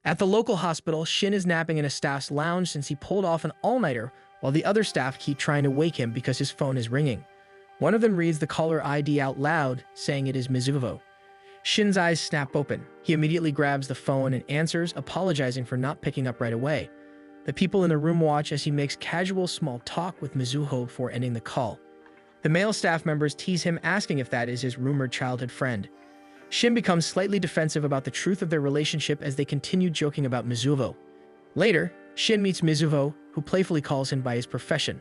At the local hospital, Shin is napping in a staff's lounge since he pulled off an all-nighter while the other staff keep trying to wake him because his phone is ringing. One of them reads the caller ID out loud, saying it is Mizuho. Shin's eyes snap open. He immediately grabs the phone and answers, apologizing for not picking up right away. The people in the room watch as he makes casual small talk with Mizuho before ending the call. The male staff members tease him, asking if that is his rumored childhood friend. Shin becomes slightly defensive about the truth of their relationship as they continue joking about Mizuho. Later, Shin meets Mizuho, who playfully calls him by his profession.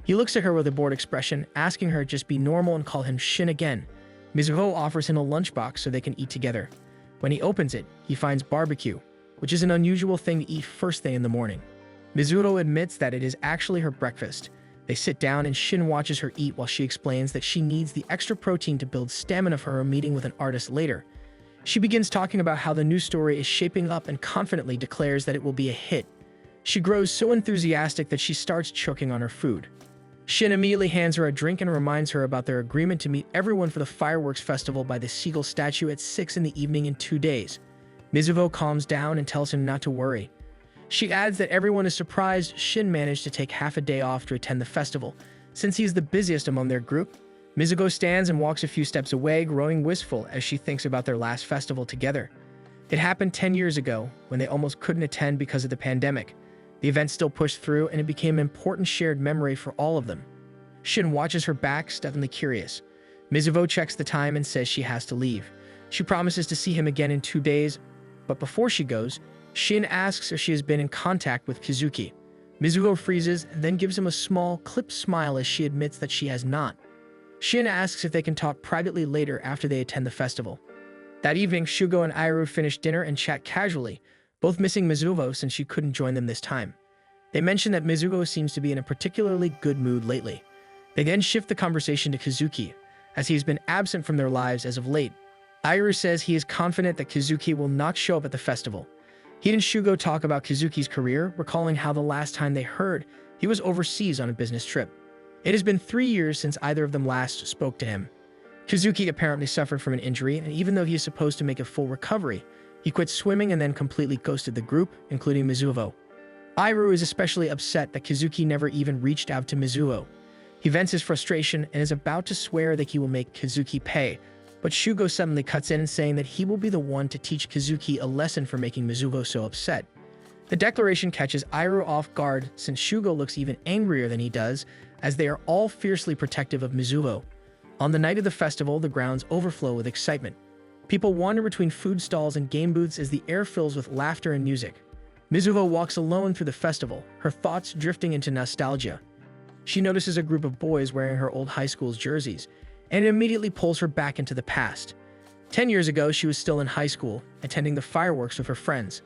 He looks at her with a bored expression, asking her to just be normal and call him Shin again. Mizuho offers him a lunchbox so they can eat together. When he opens it, he finds barbecue, which is an unusual thing to eat first thing in the morning. Mizuho admits that it is actually her breakfast. They sit down and Shin watches her eat while she explains that she needs the extra protein to build stamina for her meeting with an artist later. She begins talking about how the new story is shaping up and confidently declares that it will be a hit. She grows so enthusiastic that she starts choking on her food. Shin immediately hands her a drink and reminds her about their agreement to meet everyone for the fireworks festival by the Seagull statue at 6 in the evening in 2 days. Mizuho calms down and tells him not to worry. She adds that everyone is surprised Shin managed to take half a day off to attend the festival, since he is the busiest among their group. Mizuho stands and walks a few steps away, growing wistful as she thinks about their last festival together. It happened 10 years ago, when they almost couldn't attend because of the pandemic. The event still pushed through, and it became an important shared memory for all of them. Shin watches her back, stubbornly curious. Mizuho checks the time and says she has to leave. She promises to see him again in 2 days, but before she goes, Shin asks if she has been in contact with Kazuki. Mizuho freezes and then gives him a small, clipped smile as she admits that she has not. Shin asks if they can talk privately later after they attend the festival. That evening, Shugo and Iru finish dinner and chat casually, both missing Mizuho since she couldn't join them this time. They mention that Mizuho seems to be in a particularly good mood lately. They then shift the conversation to Kazuki, as he's been absent from their lives as of late. Iru says he is confident that Kazuki will not show up at the festival. He and Shugo talk about Kazuki's career, recalling how the last time they heard, he was overseas on a business trip. It has been 3 years since either of them last spoke to him. Kazuki apparently suffered from an injury, and even though he is supposed to make a full recovery, he quit swimming and then completely ghosted the group, including Mizuho. Iru is especially upset that Kazuki never even reached out to Mizuho. He vents his frustration and is about to swear that he will make Kazuki pay, but Shugo suddenly cuts in, saying that he will be the one to teach Kazuki a lesson for making Mizuho so upset. The declaration catches Iru off guard since Shugo looks even angrier than he does, as they are all fiercely protective of Mizuho. On the night of the festival, the grounds overflow with excitement. People wander between food stalls and game booths as the air fills with laughter and music. Mizuho walks alone through the festival, her thoughts drifting into nostalgia. She notices a group of boys wearing her old high school's jerseys, and it immediately pulls her back into the past. 10 years ago, she was still in high school, attending the fireworks with her friends.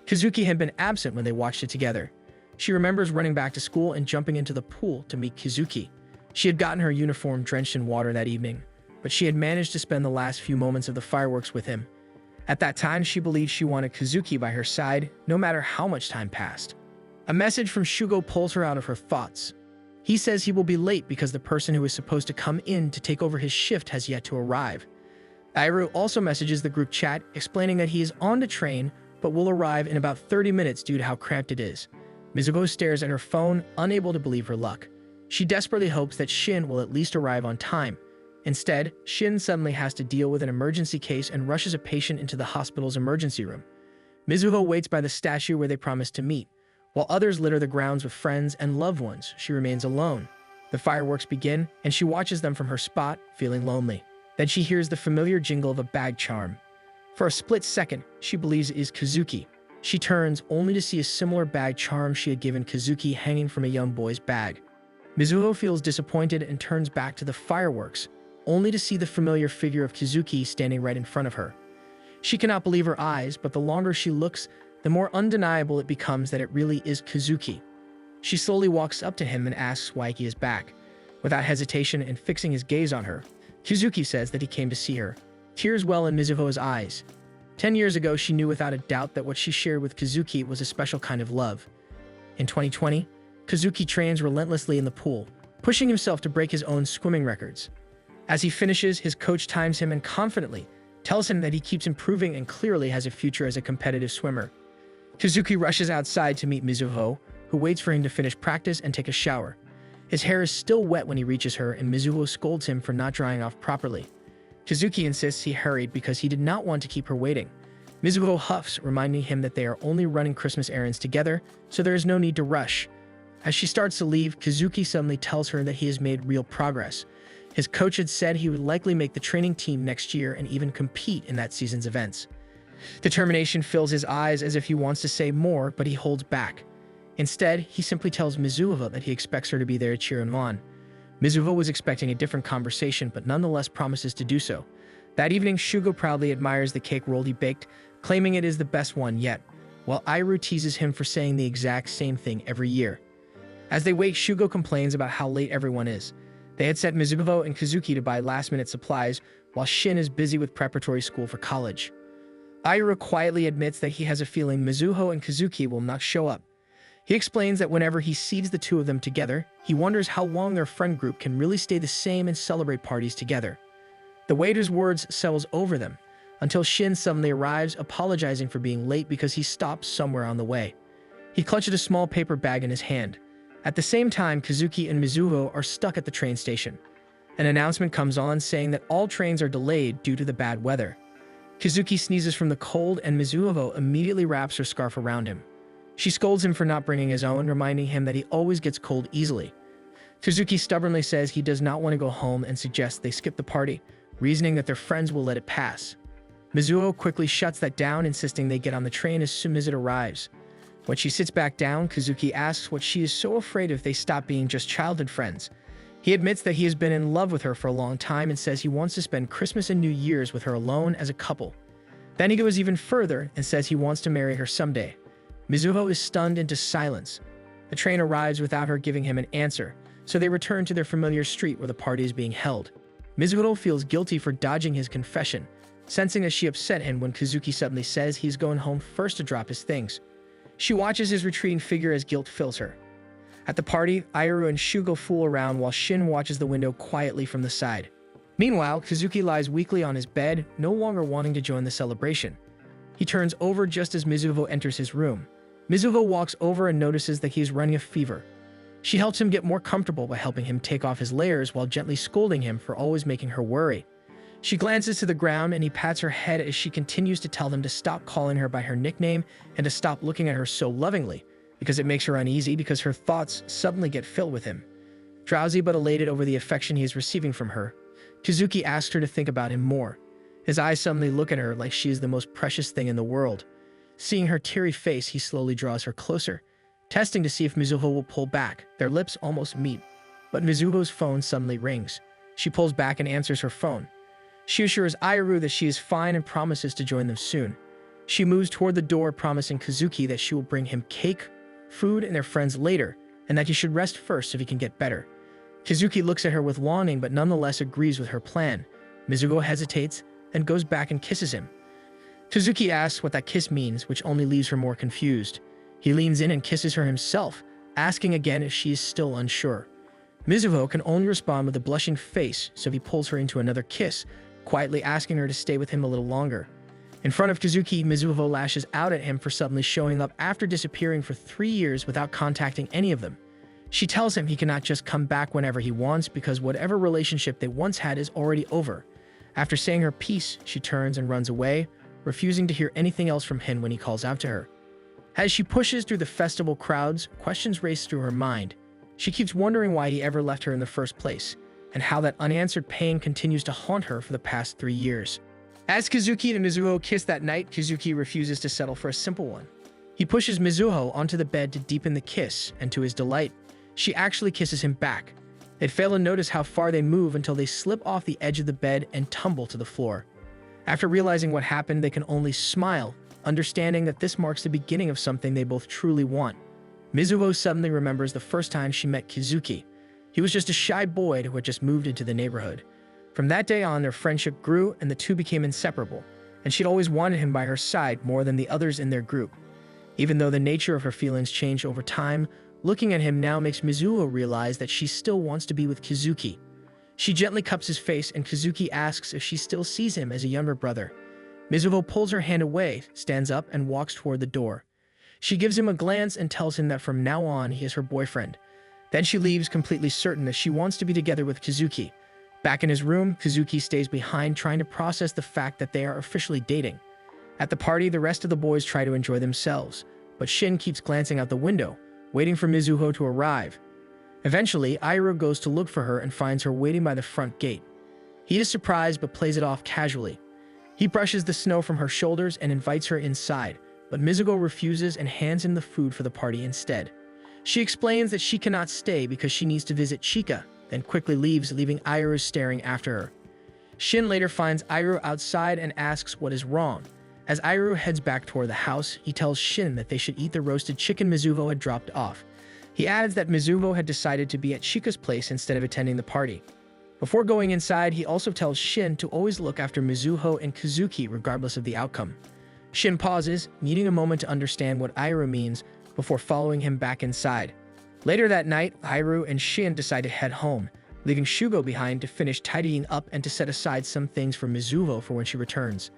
Kazuki had been absent when they watched it together. She remembers running back to school and jumping into the pool to meet Kazuki. She had gotten her uniform drenched in water that evening, but she had managed to spend the last few moments of the fireworks with him. At that time, she believed she wanted Kazuki by her side, no matter how much time passed. A message from Shugo pulls her out of her thoughts. He says he will be late because the person who is supposed to come in to take over his shift has yet to arrive. Iru also messages the group chat, explaining that he is on the train but will arrive in about 30 minutes due to how cramped it is. Mizuho stares at her phone, unable to believe her luck. She desperately hopes that Shin will at least arrive on time. Instead, Shin suddenly has to deal with an emergency case and rushes a patient into the hospital's emergency room. Mizuho waits by the statue where they promised to meet. While others litter the grounds with friends and loved ones, she remains alone. The fireworks begin, and she watches them from her spot, feeling lonely. Then she hears the familiar jingle of a bag charm. For a split second, she believes it is Kazuki. She turns, only to see a similar bag charm she had given Kazuki hanging from a young boy's bag. Mizuho feels disappointed and turns back to the fireworks, only to see the familiar figure of Kazuki standing right in front of her. She cannot believe her eyes, but the longer she looks, the more undeniable it becomes that it really is Kazuki. She slowly walks up to him and asks why he is back. Without hesitation and fixing his gaze on her, Kazuki says that he came to see her. Tears well in Mizuho's eyes. 10 years ago, she knew without a doubt that what she shared with Kazuki was a special kind of love. In 2020, Kazuki trains relentlessly in the pool, pushing himself to break his own swimming records. As he finishes, his coach times him and confidently tells him that he keeps improving and clearly has a future as a competitive swimmer. Kazuki rushes outside to meet Mizuho, who waits for him to finish practice and take a shower. His hair is still wet when he reaches her, and Mizuho scolds him for not drying off properly. Kazuki insists he hurried because he did not want to keep her waiting. Mizuho huffs, reminding him that they are only running Christmas errands together, so there is no need to rush. As she starts to leave, Kazuki suddenly tells her that he has made real progress. His coach had said he would likely make the training team next year and even compete in that season's events. Determination fills his eyes as if he wants to say more, but he holds back. Instead, he simply tells Mizuho that he expects her to be there to cheer him on. Mizuho was expecting a different conversation, but nonetheless promises to do so. That evening, Shugo proudly admires the cake roll he baked, claiming it is the best one yet, while Iru teases him for saying the exact same thing every year. As they wait, Shugo complains about how late everyone is. They had sent Mizuho and Kazuki to buy last-minute supplies, while Shin is busy with preparatory school for college. Iru quietly admits that he has a feeling Mizuho and Kazuki will not show up. He explains that whenever he sees the two of them together, he wonders how long their friend group can really stay the same and celebrate parties together. The waiter's words settles over them, until Shin suddenly arrives, apologizing for being late because he stopped somewhere on the way. He clutches a small paper bag in his hand. At the same time, Kazuki and Mizuho are stuck at the train station. An announcement comes on saying that all trains are delayed due to the bad weather. Kazuki sneezes from the cold, and Mizuho immediately wraps her scarf around him. She scolds him for not bringing his own, reminding him that he always gets cold easily. Kazuki stubbornly says he does not want to go home and suggests they skip the party, reasoning that their friends will let it pass. Mizuho quickly shuts that down, insisting they get on the train as soon as it arrives. When she sits back down, Kazuki asks what she is so afraid if they stop being just childhood friends. He admits that he has been in love with her for a long time and says he wants to spend Christmas and New Year's with her alone as a couple. Then he goes even further and says he wants to marry her someday. Mizuho is stunned into silence. The train arrives without her giving him an answer, so they return to their familiar street where the party is being held. Mizuho feels guilty for dodging his confession, sensing that she upset him when Kazuki suddenly says he's going home first to drop his things. She watches his retreating figure as guilt fills her. At the party, Iru and Shugo fool around while Shin watches the window quietly from the side. Meanwhile, Kazuki lies weakly on his bed, no longer wanting to join the celebration. He turns over just as Mizuho enters his room. Mizuho walks over and notices that he is running a fever. She helps him get more comfortable by helping him take off his layers while gently scolding him for always making her worry. She glances to the ground and he pats her head as she continues to tell them to stop calling her by her nickname and to stop looking at her so lovingly, because it makes her uneasy because her thoughts suddenly get filled with him. Drowsy but elated over the affection he is receiving from her, Kazuki asks her to think about him more. His eyes suddenly look at her like she is the most precious thing in the world. Seeing her teary face, he slowly draws her closer, testing to see if Mizuho will pull back. Their lips almost meet, but Mizuho's phone suddenly rings. She pulls back and answers her phone. She assures Iru that she is fine and promises to join them soon. She moves toward the door, promising Kazuki that she will bring him cake, food, and their friends later, and that he should rest first if he can get better. Kazuki looks at her with longing but nonetheless agrees with her plan. Mizuho hesitates and goes back and kisses him. Kazuki asks what that kiss means, which only leaves her more confused. He leans in and kisses her himself, asking again if she is still unsure. Mizuho can only respond with a blushing face, so he pulls her into another kiss, quietly asking her to stay with him a little longer. In front of Kazuki, Mizuho lashes out at him for suddenly showing up after disappearing for 3 years without contacting any of them. She tells him he cannot just come back whenever he wants because whatever relationship they once had is already over. After saying her piece, she turns and runs away, refusing to hear anything else from him when he calls out to her. As she pushes through the festival crowds, questions race through her mind. She keeps wondering why he ever left her in the first place, and how that unanswered pain continues to haunt her for the past 3 years. As Kazuki and Mizuho kiss that night, Kazuki refuses to settle for a simple one. He pushes Mizuho onto the bed to deepen the kiss, and to his delight, she actually kisses him back. They fail to notice how far they move until they slip off the edge of the bed and tumble to the floor. After realizing what happened, they can only smile, understanding that this marks the beginning of something they both truly want. Mizuho suddenly remembers the first time she met Kazuki. He was just a shy boy who had just moved into the neighborhood. From that day on, their friendship grew and the two became inseparable, and she'd always wanted him by her side more than the others in their group. Even though the nature of her feelings changed over time, looking at him now makes Mizuho realize that she still wants to be with Kazuki. She gently cups his face and Kazuki asks if she still sees him as a younger brother. Mizuho pulls her hand away, stands up, and walks toward the door. She gives him a glance and tells him that from now on he is her boyfriend. Then she leaves, completely certain that she wants to be together with Kazuki. Back in his room, Kazuki stays behind, trying to process the fact that they are officially dating. At the party, the rest of the boys try to enjoy themselves, but Shin keeps glancing out the window, waiting for Mizuho to arrive. Eventually, Iroh goes to look for her and finds her waiting by the front gate. He is surprised but plays it off casually. He brushes the snow from her shoulders and invites her inside, but Mizuho refuses and hands him the food for the party instead. She explains that she cannot stay because she needs to visit Chika, then quickly leaves, leaving Iroh staring after her. Shin later finds Iroh outside and asks what is wrong. As Iroh heads back toward the house, he tells Shin that they should eat the roasted chicken Mizuho had dropped off. He adds that Mizuho had decided to be at Chika's place instead of attending the party. Before going inside, he also tells Shin to always look after Mizuho and Kazuki regardless of the outcome. Shin pauses, needing a moment to understand what Iroh means before following him back inside. Later that night, Iroh and Shin decide to head home, leaving Shugo behind to finish tidying up and to set aside some things for Mizuho for when she returns.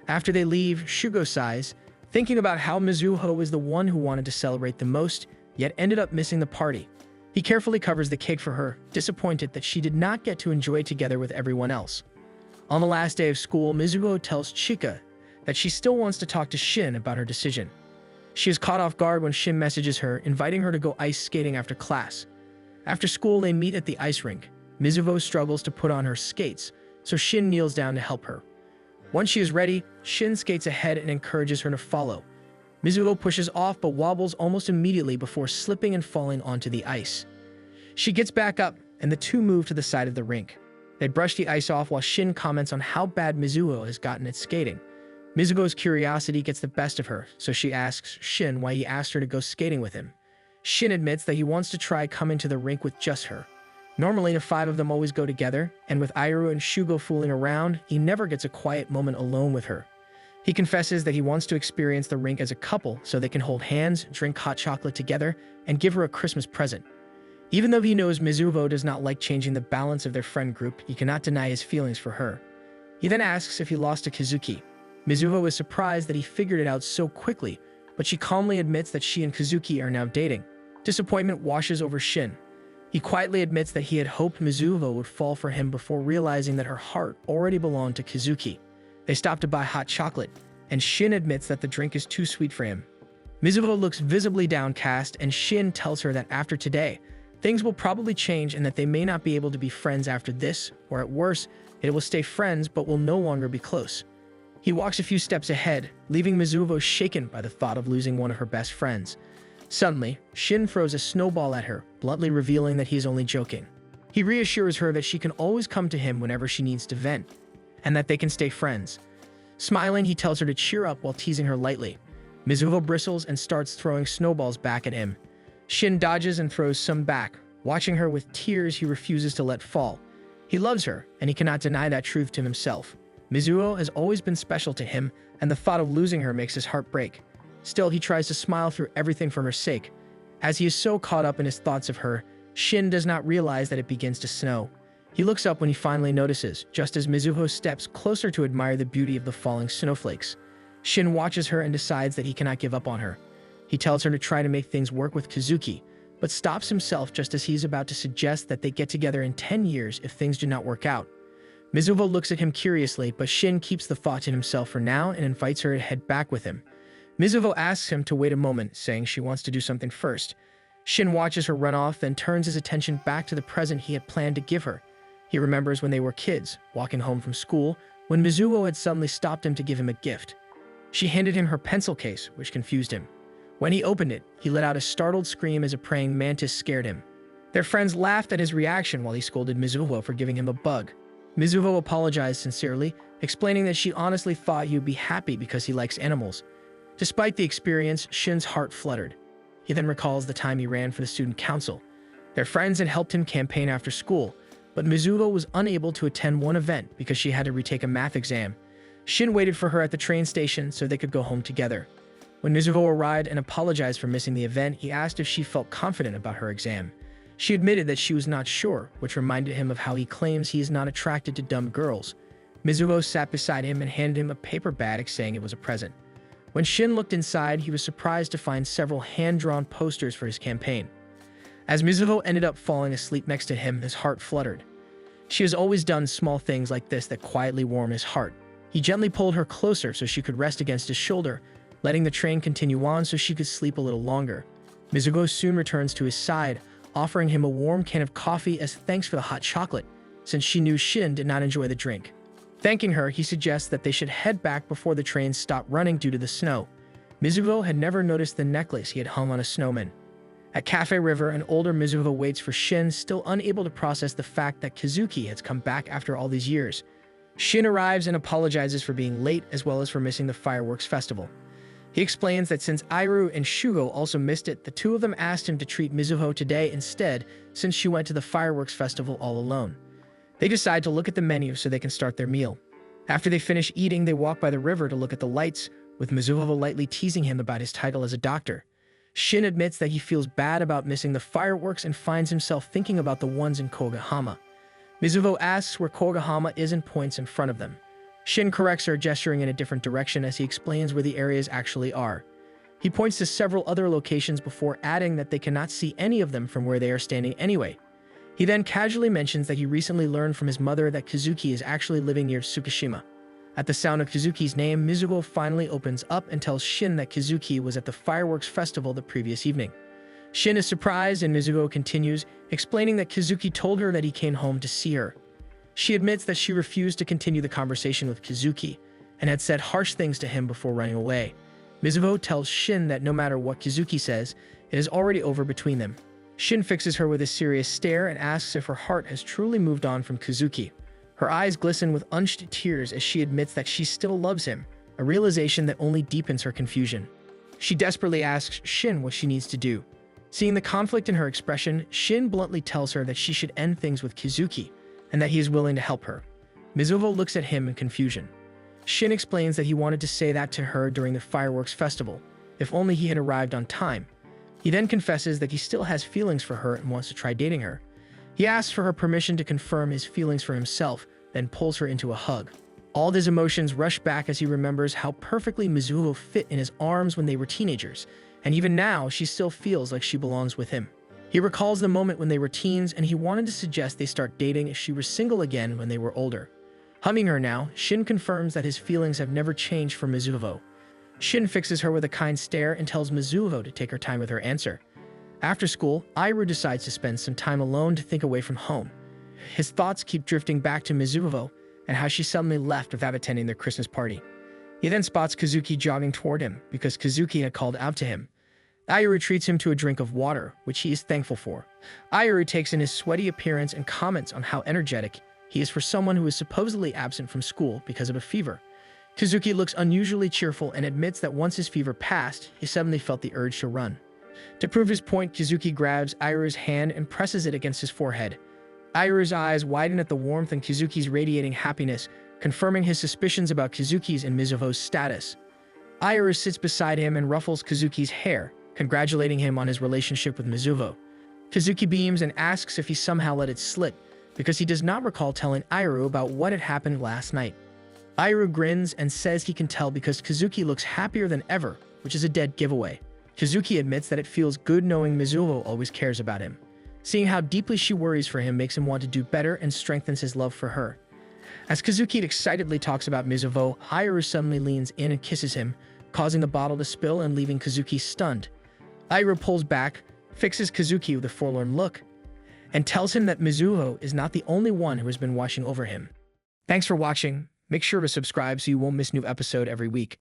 After they leave, Shugo sighs, thinking about how Mizuho was the one who wanted to celebrate the most, yet ended up missing the party. He carefully covers the cake for her, disappointed that she did not get to enjoy it together with everyone else. On the last day of school, Mizuho tells Chika that she still wants to talk to Shin about her decision. She is caught off guard when Shin messages her, inviting her to go ice skating after class. After school, they meet at the ice rink. Mizuho struggles to put on her skates, so Shin kneels down to help her. Once she is ready, Shin skates ahead and encourages her to follow. Mizuho pushes off but wobbles almost immediately before slipping and falling onto the ice. She gets back up, and the two move to the side of the rink. They brush the ice off while Shin comments on how bad Mizuho has gotten at skating. Mizuho's curiosity gets the best of her, so she asks Shin why he asked her to go skating with him. Shin admits that he wants to try coming to the rink with just her. Normally, the five of them always go together, and with Iroh and Shugo fooling around, he never gets a quiet moment alone with her. He confesses that he wants to experience the rink as a couple so they can hold hands, drink hot chocolate together, and give her a Christmas present. Even though he knows Mizuho does not like changing the balance of their friend group, he cannot deny his feelings for her. He then asks if he lost to Kazuki. Mizuho is surprised that he figured it out so quickly, but she calmly admits that she and Kazuki are now dating. Disappointment washes over Shin. He quietly admits that he had hoped Mizuho would fall for him before realizing that her heart already belonged to Kazuki. They stop to buy hot chocolate, and Shin admits that the drink is too sweet for him. Mizuho looks visibly downcast, and Shin tells her that after today, things will probably change and that they may not be able to be friends after this, or at worst, it will stay friends but will no longer be close. He walks a few steps ahead, leaving Mizuho shaken by the thought of losing one of her best friends. Suddenly, Shin throws a snowball at her, bluntly revealing that he is only joking. He reassures her that she can always come to him whenever she needs to vent, and that they can stay friends. Smiling, he tells her to cheer up while teasing her lightly. Mizuho bristles and starts throwing snowballs back at him. Shin dodges and throws some back. Watching her with tears, he refuses to let fall. He loves her, and he cannot deny that truth to himself. Mizuho has always been special to him, and the thought of losing her makes his heart break. Still, he tries to smile through everything for her sake. As he is so caught up in his thoughts of her, Shin does not realize that it begins to snow. He looks up when he finally notices, just as Mizuho steps closer to admire the beauty of the falling snowflakes. Shin watches her and decides that he cannot give up on her. He tells her to try to make things work with Kazuki, but stops himself just as he is about to suggest that they get together in 10 years if things do not work out. Mizuho looks at him curiously, but Shin keeps the thought to himself for now and invites her to head back with him. Mizuho asks him to wait a moment, saying she wants to do something first. Shin watches her run off, then turns his attention back to the present he had planned to give her. He remembers when they were kids, walking home from school, when Mizuho had suddenly stopped him to give him a gift. She handed him her pencil case, which confused him. When he opened it, he let out a startled scream as a praying mantis scared him. Their friends laughed at his reaction while he scolded Mizuho for giving him a bug. Mizuho apologized sincerely, explaining that she honestly thought he would be happy because he likes animals. Despite the experience, Shin's heart fluttered. He then recalls the time he ran for the student council. Their friends had helped him campaign after school, but Mizuho was unable to attend one event because she had to retake a math exam. Shin waited for her at the train station so they could go home together. When Mizuho arrived and apologized for missing the event, he asked if she felt confident about her exam. She admitted that she was not sure, which reminded him of how he claims he is not attracted to dumb girls. Mizuho sat beside him and handed him a paper bag saying it was a present. When Shin looked inside, he was surprised to find several hand-drawn posters for his campaign. As Mizuho ended up falling asleep next to him, his heart fluttered. She has always done small things like this that quietly warm his heart. He gently pulled her closer so she could rest against his shoulder, letting the train continue on so she could sleep a little longer. Mizuho soon returns to his side, offering him a warm can of coffee as thanks for the hot chocolate, since she knew Shin did not enjoy the drink. Thanking her, he suggests that they should head back before the train stopped running due to the snow. Mizuho had never noticed the necklace he had hung on a snowman. At Cafe River, an older Mizuho waits for Shin, still unable to process the fact that Kazuki has come back after all these years. Shin arrives and apologizes for being late as well as for missing the fireworks festival. He explains that since Iru and Shugo also missed it, the two of them asked him to treat Mizuho today instead, since she went to the fireworks festival all alone. They decide to look at the menu so they can start their meal. After they finish eating, they walk by the river to look at the lights, with Mizuho lightly teasing him about his title as a doctor. Shin admits that he feels bad about missing the fireworks and finds himself thinking about the ones in Kogahama. Mizuho asks where Kogahama is and points in front of them. Shin corrects her, gesturing in a different direction as he explains where the areas actually are. He points to several other locations before adding that they cannot see any of them from where they are standing anyway. He then casually mentions that he recently learned from his mother that Kazuki is actually living near Tsukishima. At the sound of Kazuki's name, Mizuho finally opens up and tells Shin that Kazuki was at the fireworks festival the previous evening. Shin is surprised and Mizuho continues, explaining that Kazuki told her that he came home to see her. She admits that she refused to continue the conversation with Kazuki and had said harsh things to him before running away. Mizuho tells Shin that no matter what Kazuki says, it is already over between them. Shin fixes her with a serious stare and asks if her heart has truly moved on from Kazuki. Her eyes glisten with unshed tears as she admits that she still loves him, a realization that only deepens her confusion. She desperately asks Shin what she needs to do. Seeing the conflict in her expression, Shin bluntly tells her that she should end things with Kazuki, and that he is willing to help her. Mizuho looks at him in confusion. Shin explains that he wanted to say that to her during the fireworks festival, if only he had arrived on time. He then confesses that he still has feelings for her and wants to try dating her. He asks for her permission to confirm his feelings for himself, then pulls her into a hug. All his emotions rush back as he remembers how perfectly Mizuho fit in his arms when they were teenagers, and even now she still feels like she belongs with him. He recalls the moment when they were teens and he wanted to suggest they start dating if she were single again when they were older. Hugging her now, Shin confirms that his feelings have never changed for Mizuho. Shin fixes her with a kind stare and tells Mizuho to take her time with her answer. After school, Iru decides to spend some time alone to think away from home. His thoughts keep drifting back to Mizuho and how she suddenly left without attending their Christmas party. He then spots Kazuki jogging toward him because Kazuki had called out to him. Iru treats him to a drink of water, which he is thankful for. Iru takes in his sweaty appearance and comments on how energetic he is for someone who is supposedly absent from school because of a fever. Kazuki looks unusually cheerful and admits that once his fever passed, he suddenly felt the urge to run. To prove his point, Kazuki grabs Iru's hand and presses it against his forehead. Iru's eyes widen at the warmth and Kazuki's radiating happiness, confirming his suspicions about Kazuki's and Mizuho's status. Iru sits beside him and ruffles Kazuki's hair, congratulating him on his relationship with Mizuho. Kazuki beams and asks if he somehow let it slip, because he does not recall telling Iru about what had happened last night. Iru grins and says he can tell because Kazuki looks happier than ever, which is a dead giveaway. Kazuki admits that it feels good knowing Mizuho always cares about him. Seeing how deeply she worries for him makes him want to do better and strengthens his love for her. As Kazuki excitedly talks about Mizuho, Iru suddenly leans in and kisses him, causing the bottle to spill and leaving Kazuki stunned. Iru pulls back, fixes Kazuki with a forlorn look, and tells him that Mizuho is not the only one who has been watching over him. Thanks for watching. Make sure to subscribe so you won't miss new episode every week.